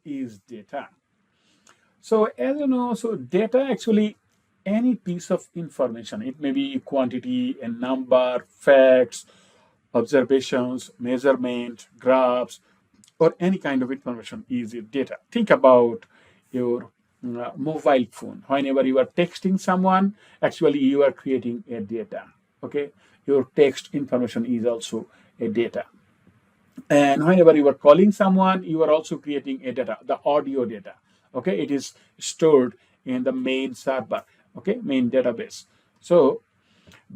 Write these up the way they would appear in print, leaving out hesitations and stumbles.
is data? So as you know, so data actually any piece of information. It may be quantity, a number, facts, observations, measurement, graphs, or any kind of information is data. Think about your mobile phone. Whenever you are texting someone, actually you are creating a data. Okay, your text information is also a data. And whenever you are calling someone, you are also creating a data, the audio data. Okay, it is stored in the main server. Okay, main database. So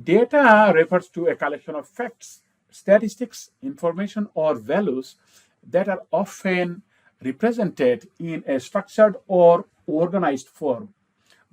data refers to a collection of facts, statistics, information, or values that are often represented in a structured or organized form.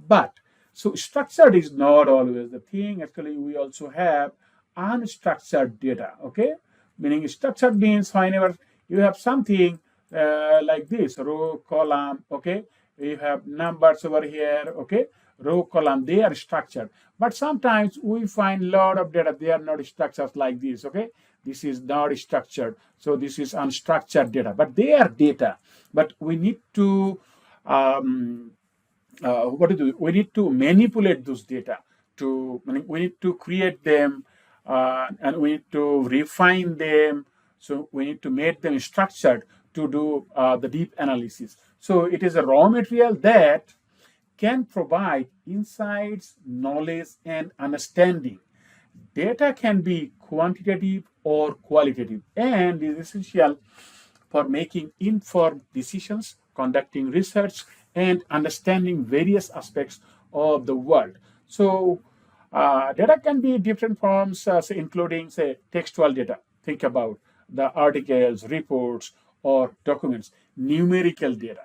But so structured is not always the thing. Actually, we also have unstructured data. Okay, meaning structured means whenever you have something like this row, column. Okay, you have numbers over here. Okay, row, column, they are structured. But sometimes we find a lot of data, they are not structured like this. Okay, this is not structured, so this is unstructured data, but they are data. But we need to what to do? We need to manipulate those data. We need to create them, and we need to refine them. So we need to make them structured to do the deep analysis. So it is a raw material that can provide insights, knowledge, and understanding. Data can be quantitative or qualitative and is essential for making informed decisions, conducting research, and understanding various aspects of the world. So, data can be different forms, say, including, say, textual data. Think about the articles, reports, or documents. Numerical data,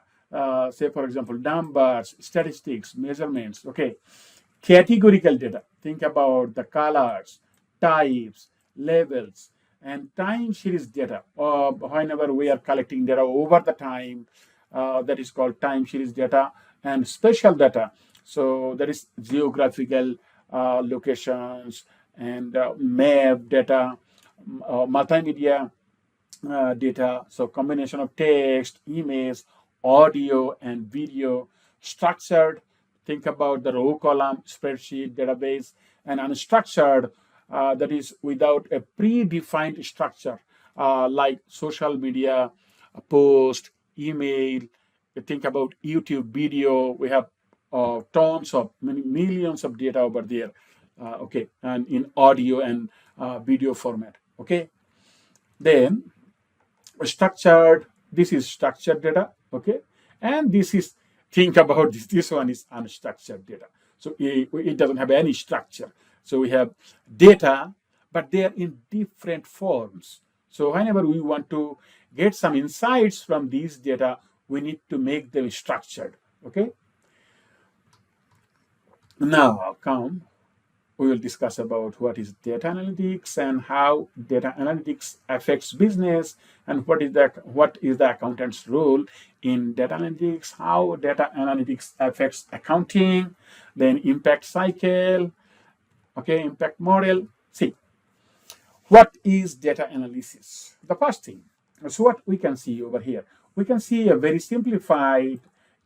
say, for example, numbers, statistics, measurements. Okay, categorical data. Think about the colors, types, labels, and time series data. Whenever we are collecting data over the time, that is called time series data. And spatial data. So that is geographical locations and map data, multimedia data. So combination of text, image, audio, and video. Structured, think about the row column spreadsheet database. And unstructured, that is without a predefined structure, like social media, post, email. Think about YouTube video. We have tons of millions of data over there. Okay, and in audio and video format. Okay, then structured. This is structured data. Okay, and this is, think about this. This one is unstructured data. So it doesn't have any structure. So we have data, but they are in different forms. So whenever we want to get some insights from these data, we need to make them structured. Okay. Now come, we will discuss about what is data analytics and how data analytics affects business, and what is the accountant's role in data analytics, how data analytics affects accounting, then impact cycle. Okay, impact model. See, what is data analysis? The first thing, so what we can see over here, we can see a very simplified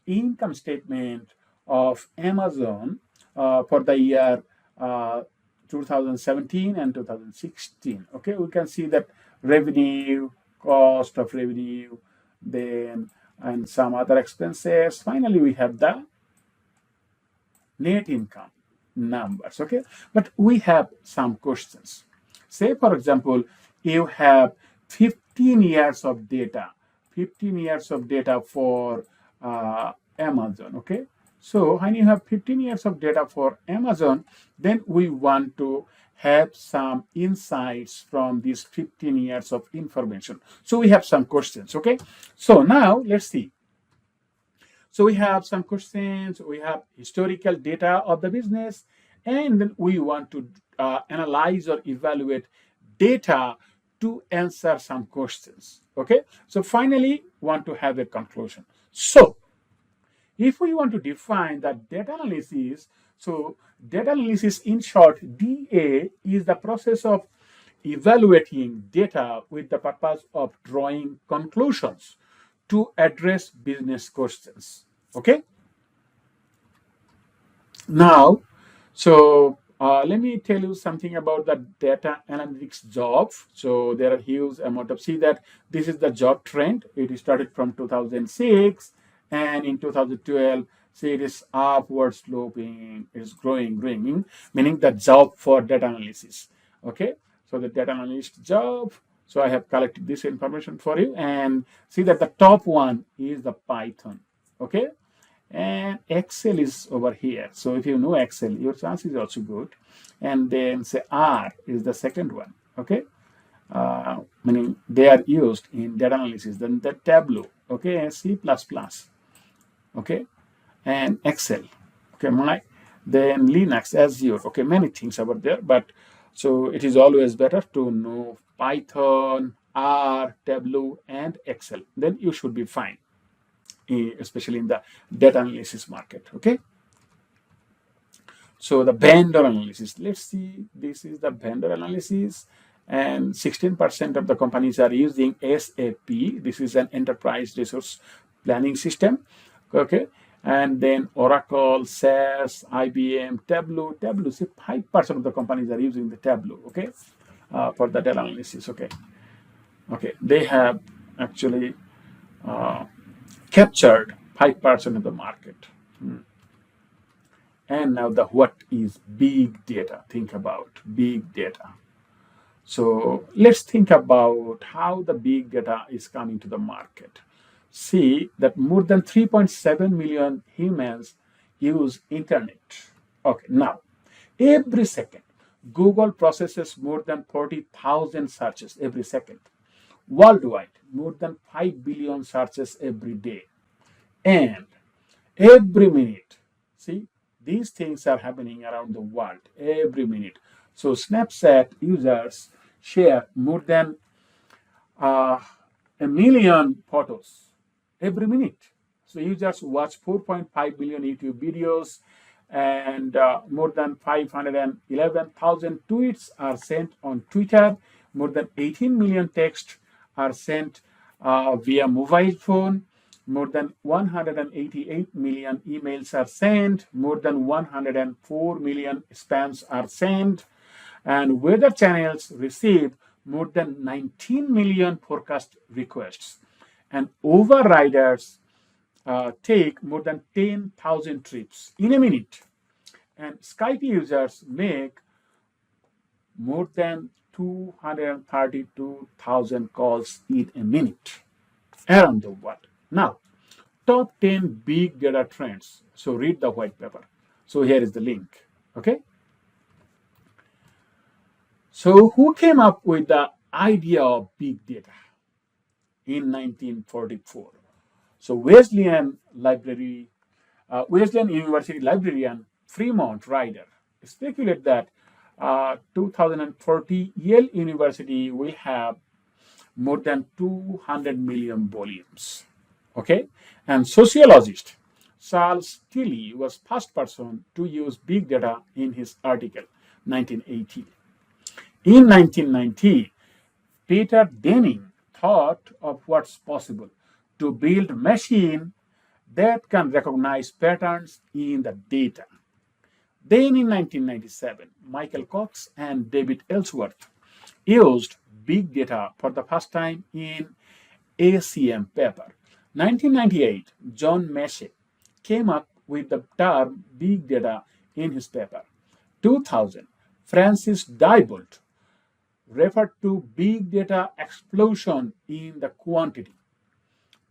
income statement of Amazon for the year 2017 and 2016. Okay, we can see that revenue, cost of revenue, then and some other expenses. Finally, we have the net income numbers. Okay, but we have some questions. Say, for example, you have 15 years of data, 15 years of data for Amazon. Okay, so when you have 15 years of data for Amazon, then we want to have some insights from these 15 years of information. So we have some questions. Okay, so now let's see. So we have some questions, we have historical data of the business, and then we want to analyze or evaluate data to answer some questions. Okay, so finally, want to have a conclusion. So if we want to define that data analysis, so data analysis, in short, DA is the process of evaluating data with the purpose of drawing conclusions to address business questions. Okay. Now, so let me tell you something about the data analytics job. So there are huge amount of, see that this is the job trend. It started from 2006, and in 2012, see it is upward sloping. It is growing, meaning the job for data analysis. Okay, so the data analyst job. So I have collected this information for you, and see that the top one is the Python. Okay, and Excel is over here. So if you know Excel, your chance is also good. And then say R is the second one. Okay, meaning they are used in data analysis. Then the Tableau. Okay, and C++. Okay, and Excel. Okay, then Linux, Azure. Okay, many things over there. But so it is always better to know Python, R, Tableau, and Excel. Then you should be fine, especially in the data analysis market. Okay, so the vendor analysis, let's see, this is the vendor analysis, and 16% of the companies are using SAP. This is an enterprise resource planning system. Okay, and then Oracle, SAS, IBM, Tableau, see 5% of the companies are using the Tableau. Okay, for the data analysis. Okay, they have actually captured 5% of the market. And now the what is big data? Think about big data. So let's think about how the big data is coming to the market. See that more than 3.7 million humans use internet. Okay, now every second Google processes more than 40,000 searches every second. Worldwide, more than 5 billion searches every day. And every minute, see, these things are happening around the world every minute. So Snapchat users share more than a million photos every minute. So users watch 4.5 billion YouTube videos, and more than 511,000 tweets are sent on Twitter. More than 18 million texts are sent via mobile phone. More than 188 million emails are sent. More than 104 million spams are sent. And weather channels receive more than 19 million forecast requests. And overriders take more than 10,000 trips in a minute. And Skype users make more than 232,000 calls in a minute around the world. Now, top 10 big data trends. So read the white paper. So here is the link. Okay. So who came up with the idea of big data in 1944? So Wesleyan University librarian Fremont Ryder speculated that 2040 Yale University will have more than 200 million volumes. Okay, and sociologist Charles Tilly was first person to use big data in his article 1980. In 1990, Peter Denning thought of what's possible to build a machine that can recognize patterns in the data. Then in 1997, Michael Cox and David Ellsworth used big data for the first time in ACM paper. 1998, John Massey came up with the term big data in his paper. 2000, Francis Diebold referred to big data explosion in the quantity.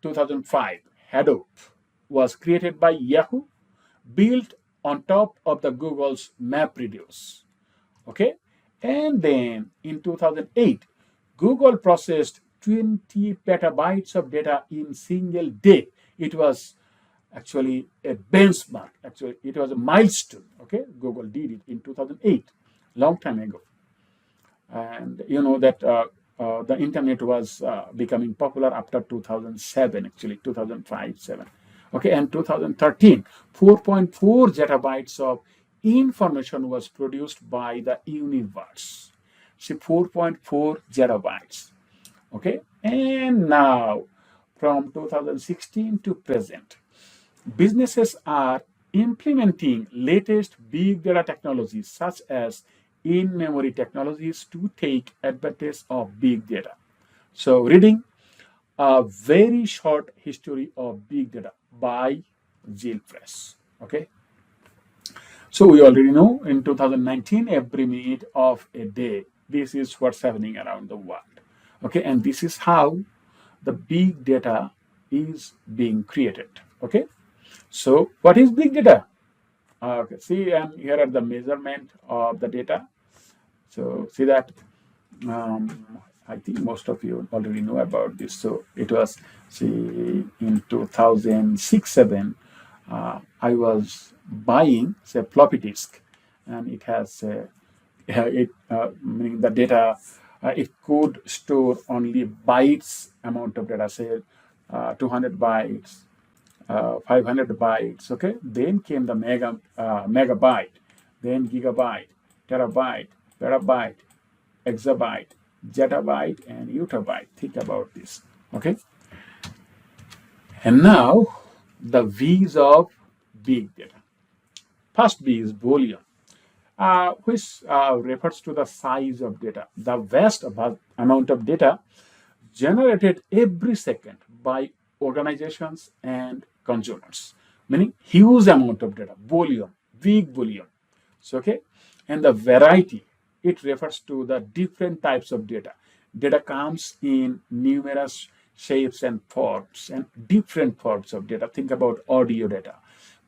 2005, Hadoop was created by Yahoo, built on top of the Google's MapReduce. Okay, and then in 2008, Google processed 20 petabytes of data in single day. It was actually a benchmark. Actually, it was a milestone. Okay, Google did it in 2008, long time ago. And you know that the internet was becoming popular after 2007, actually 2005, 7. Okay, and 2013, 4.4 zettabytes of information was produced by the universe. See, 4.4 zettabytes. Okay, and now from 2016 to present, businesses are implementing latest big data technologies such as in-memory technologies to take advantage of big data. So reading a very short history of big data by Jill Press. Okay. So we already know in 2019, every minute of a day, this is what's happening around the world. Okay, and this is how the big data is being created. Okay, so what is big data? Okay, see, and here are the measurement of the data. So see that I think most of you already know about this. So it was, see, in 2006-7, I was buying, say, floppy disk, and it has meaning the data. It could store only bytes amount of data, say 200 bytes, 500 bytes. Okay, then came the megabyte, then gigabyte, terabyte, petabyte, exabyte, zettabyte, and yottabyte. Think about this. Okay, and now the V's of big data. First V is volume, which refers to the size of data, the vast amount of data generated every second by organizations and consumers, meaning huge amount of data, volume, big volume. So, okay, and the variety, it refers to the different types of data. Data comes in numerous shapes and forms, and different forms of data. Think about audio data,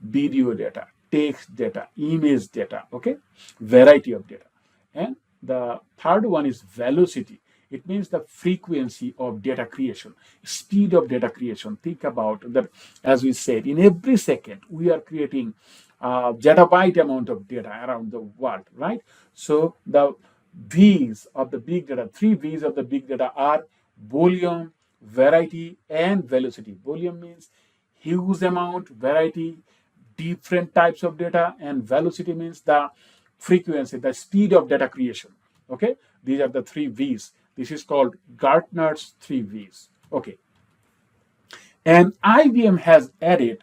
video data, text data, image data, okay, variety of data. And the third one is velocity. It means the frequency of data creation, speed of data creation. Think about that. As we said, in every second we are creating zettabyte amount of data around the world, right? So the V's of the big data, three V's of the big data are volume, variety, and velocity. Volume means huge amount, variety, different types of data, and velocity means the frequency, the speed of data creation. Okay, these are the three V's. This is called Gartner's three V's. Okay, and IBM has added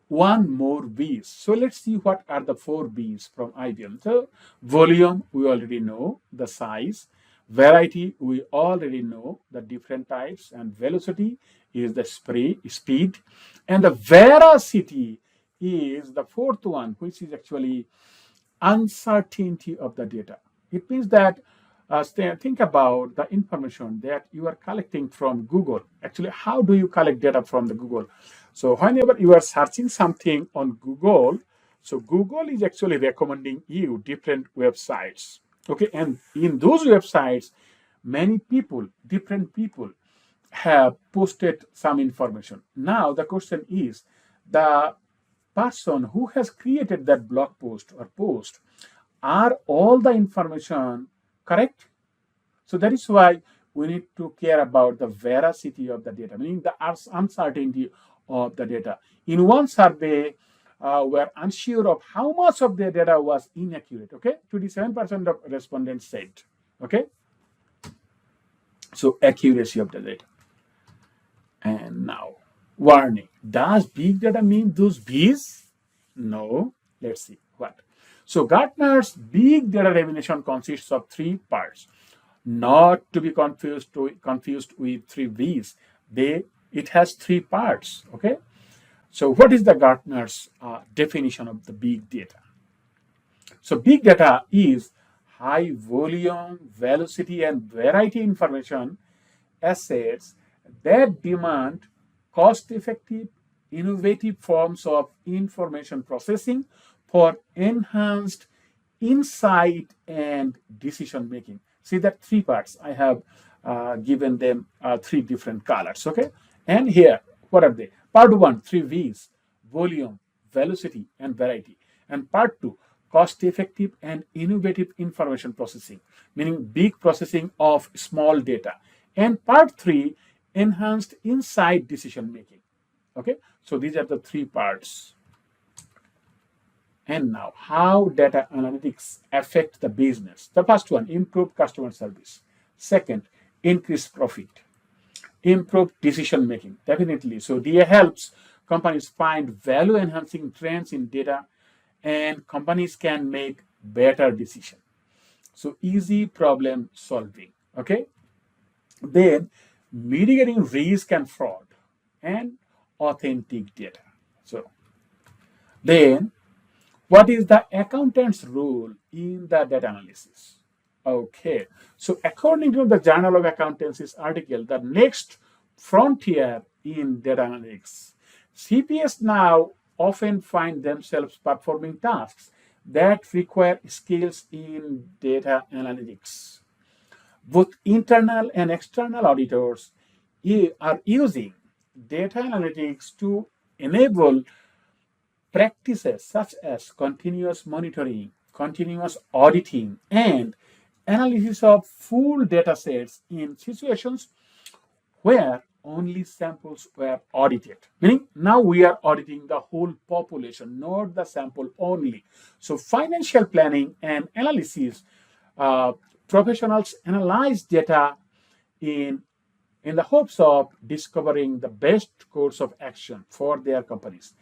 one more V's. So let's see what are the four V's from IBM. So volume, we already know the size. Variety, we already know the different types. And velocity is the speed. And the veracity is the fourth one, which is actually uncertainty of the data. It means that think about the information that you are collecting from Google. Actually, how do you collect data from the Google? So whenever you are searching something on Google, so Google is actually recommending you different websites. Okay, and in those websites, many people, different people, have posted some information. Now the question is, the person who has created that blog post or post, are all the information correct? So that is why we need to care about the veracity of the data, meaning the uncertainty of the data. In one survey, we're unsure of how much of the data was inaccurate. Okay, 27% of respondents said. Okay, so accuracy of the data. And now, warning: does big data mean those B's? No. Let's see what. So Gartner's big data definition consists of three parts, not to be confused with three V's. It has three parts. Okay. So what is the Gartner's definition of the big data? So big data is high volume, velocity, and variety information assets that demand cost-effective, innovative forms of information processing for enhanced insight and decision making. See that three parts. I have given them three different colors. Okay, and here what are they? Part one, three V's: volume, velocity, and variety. And part two, cost-effective and innovative information processing, meaning big processing of small data. And part three, enhanced insight decision making. Okay, so these are the three parts. And now, how data analytics affect the business? The first one, improve customer service. Second, increase profit. Improve decision making, definitely. So DA helps companies find value enhancing trends in data, and companies can make better decisions. So easy problem solving. Okay. Then mitigating risk and fraud and authentic data. So then what is the accountant's role in the data analysis? Okay, so according to the Journal of Accountancy's article, the next frontier in data analytics, CPS now often find themselves performing tasks that require skills in data analytics. Both internal and external auditors are using data analytics to enable practices such as continuous monitoring, continuous auditing, and analysis of full data sets in situations where only samples were audited. Meaning now we are auditing the whole population, not the sample only. So financial planning and analysis, uh, professionals analyze data in in the hopes of discovering the best course of action for their companies.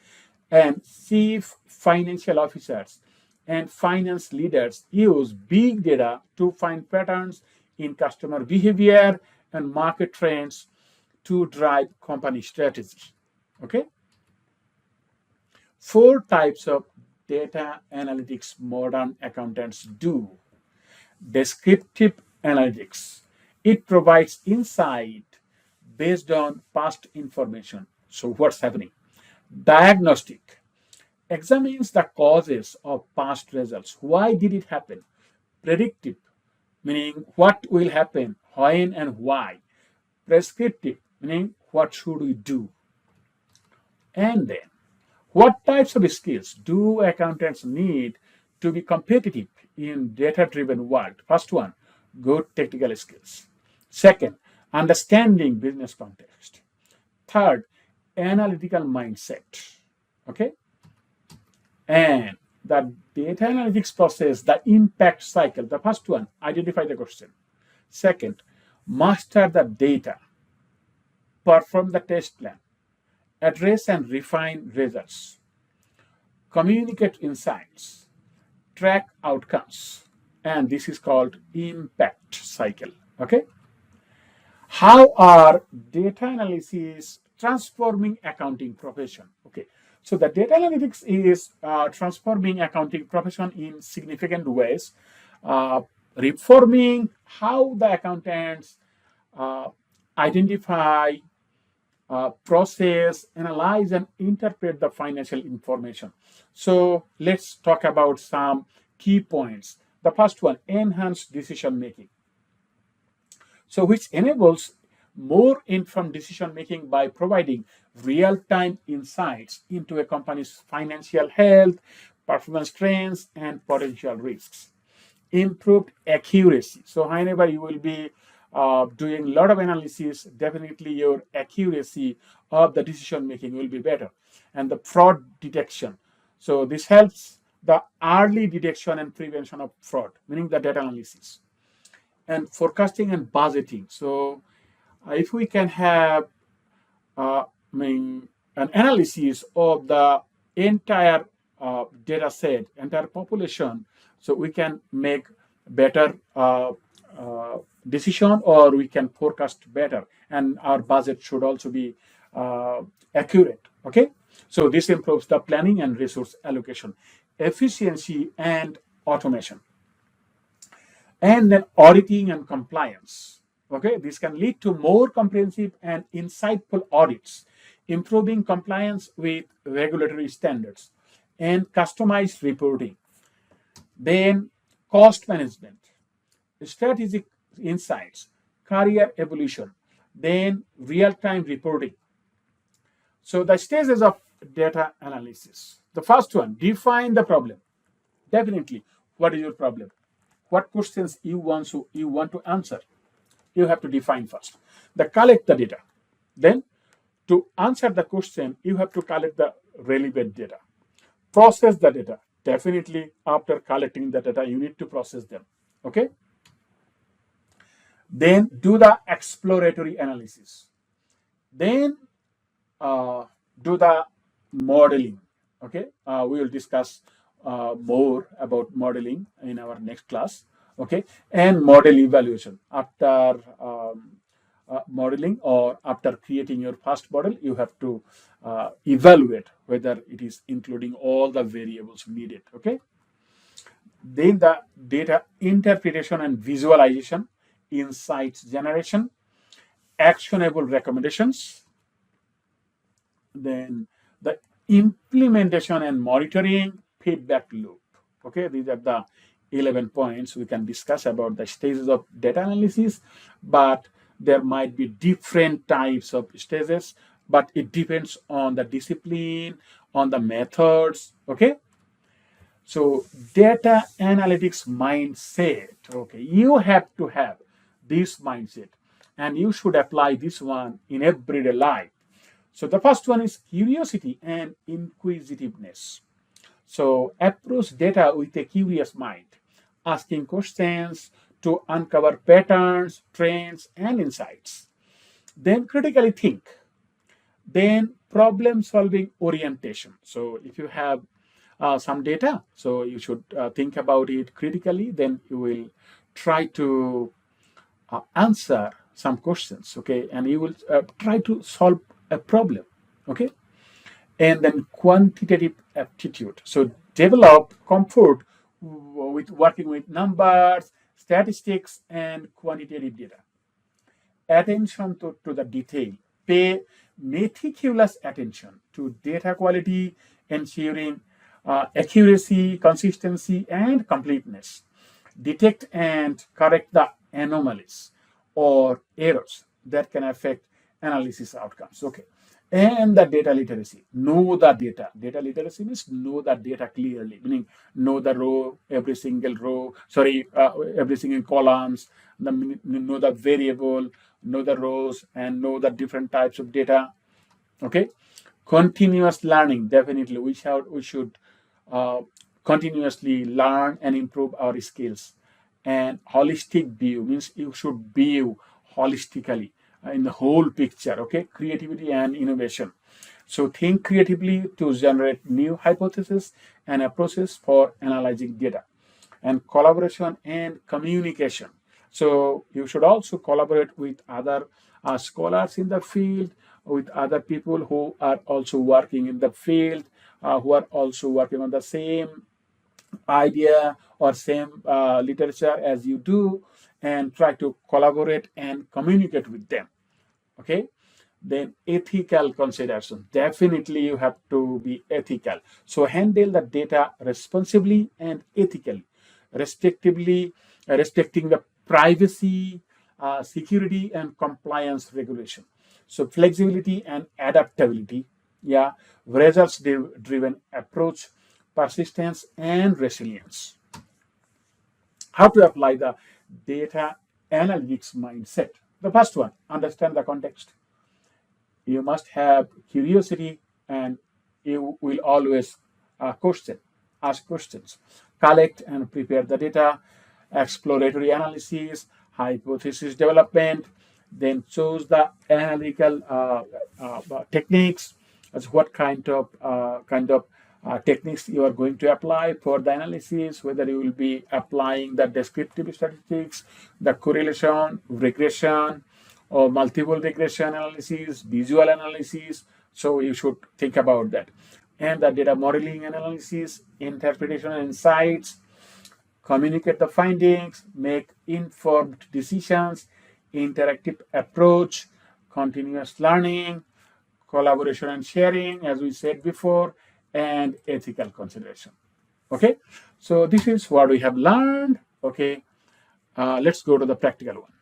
And chief financial officers and finance leaders use big data to find patterns in customer behavior and market trends to drive company strategy. Okay, four types of data analytics modern accountants do. Descriptive analytics, it provides insight based on past information. So what's happening? Diagnostic examines the causes of past results. Why did it happen? Predictive, meaning what will happen, when and why. Prescriptive, meaning what should we do. And then, what types of skills do accountants need to be competitive in data-driven world? First one, good technical skills. Second, understanding business context. Third, analytical mindset. Okay, and the data analytics process, the impact cycle. The first one, identify the question. Second, master the data, perform the test plan, address and refine results, communicate insights, track outcomes. And this is called impact cycle. Okay. How are data analysis transforming accounting profession? Okay, so the data analytics is transforming accounting profession in significant ways, uh, reforming how the accountants uh, identify, process, analyze, and interpret the financial information. So let's talk about some key points. The first one, enhanced decision making. So which enables more informed decision making by providing real-time insights into a company's financial health, performance trends, and potential risks. Improved accuracy. So whenever you will be doing a lot of analysis, definitely your accuracy of the decision making will be better. And the fraud detection. So this helps the early detection and prevention of fraud, meaning the data analysis. And forecasting and budgeting. So if we can have an analysis of the entire data set, entire population, so we can make better decision, or we can forecast better, and our budget should also be accurate. Okay, so this improves the planning and resource allocation, efficiency and automation. And then auditing and compliance. Okay, this can lead to more comprehensive and insightful audits, improving compliance with regulatory standards, and customized reporting. Then cost management, strategic insights, career evolution, then real-time reporting. So the stages of data analysis. The first one, define the problem. Definitely, what is your problem? What questions you want to answer? You have to define first. Collect the data. Then, to answer the question, you have to collect the relevant data. Process the data. Definitely, after collecting the data, you need to process them. Okay. Then do the exploratory analysis. Then do the modeling. Okay, we will discuss more about modeling in our next class. Okay, and model evaluation after modeling or after creating your first model, you have to evaluate whether it is including all the variables needed. Okay, then the data interpretation and visualization, insights generation, actionable recommendations, then the implementation and monitoring, feedback loop. Okay, these are the 11 points we can discuss about the stages of data analysis, but there might be different types of stages, but it depends on the discipline, on the methods. Okay, so data analytics mindset. Okay, you have to have this mindset, and you should apply this one in everyday life. So the first one is curiosity and inquisitiveness. So approach data with a curious mind, asking questions to uncover patterns, trends, and insights. Then critically think. Then problem solving orientation. So if you have some data, so you should think about it critically. Then you will try to answer some questions. Okay, and you will try to solve a problem. Okay, and then quantitative aptitude. So develop comfort with working with numbers, statistics, and quantitative data. Attention to the detail. Pay meticulous attention to data quality, ensuring accuracy, consistency, and completeness. Detect and correct the anomalies or errors that can affect analysis outcomes. Okay. And the data literacy. Know the data. Data literacy means know the data clearly, meaning know the row, every single row, every single columns, know the variable, know the rows, and know the different types of data. Okay. Continuous learning. Definitely, we should uh, continuously learn and improve our skills. And holistic view means you should view holistically in the whole picture. Okay, creativity and innovation. So think creatively to generate new hypotheses and approaches for analyzing data. And collaboration and communication. So you should also collaborate with other scholars in the field, with other people who are also working in the field, who are also working on the same idea or same literature as you do, and try to collaborate and communicate with them. Okay, then ethical considerations. Definitely you have to be ethical. So handle the data responsibly and ethically, respectively, respecting the privacy, security, and compliance regulation. So flexibility and adaptability. Yeah, results driven approach, persistence, and resilience. How to apply the data analytics mindset? The first one, understand the context. You must have curiosity, and you will always ask questions, collect and prepare the data, exploratory analysis, hypothesis development, then choose the analytical techniques, as what kind of techniques you are going to apply for the analysis, whether you will be applying the descriptive statistics, the correlation, regression, or multiple regression analysis, visual analysis. So you should think about that. And the data modeling analysis, interpretation and insights, communicate the findings, make informed decisions, interactive approach, continuous learning, collaboration and sharing, as we said before, and ethical consideration. Okay, so this is what we have learned. Okay, let's go to the practical one.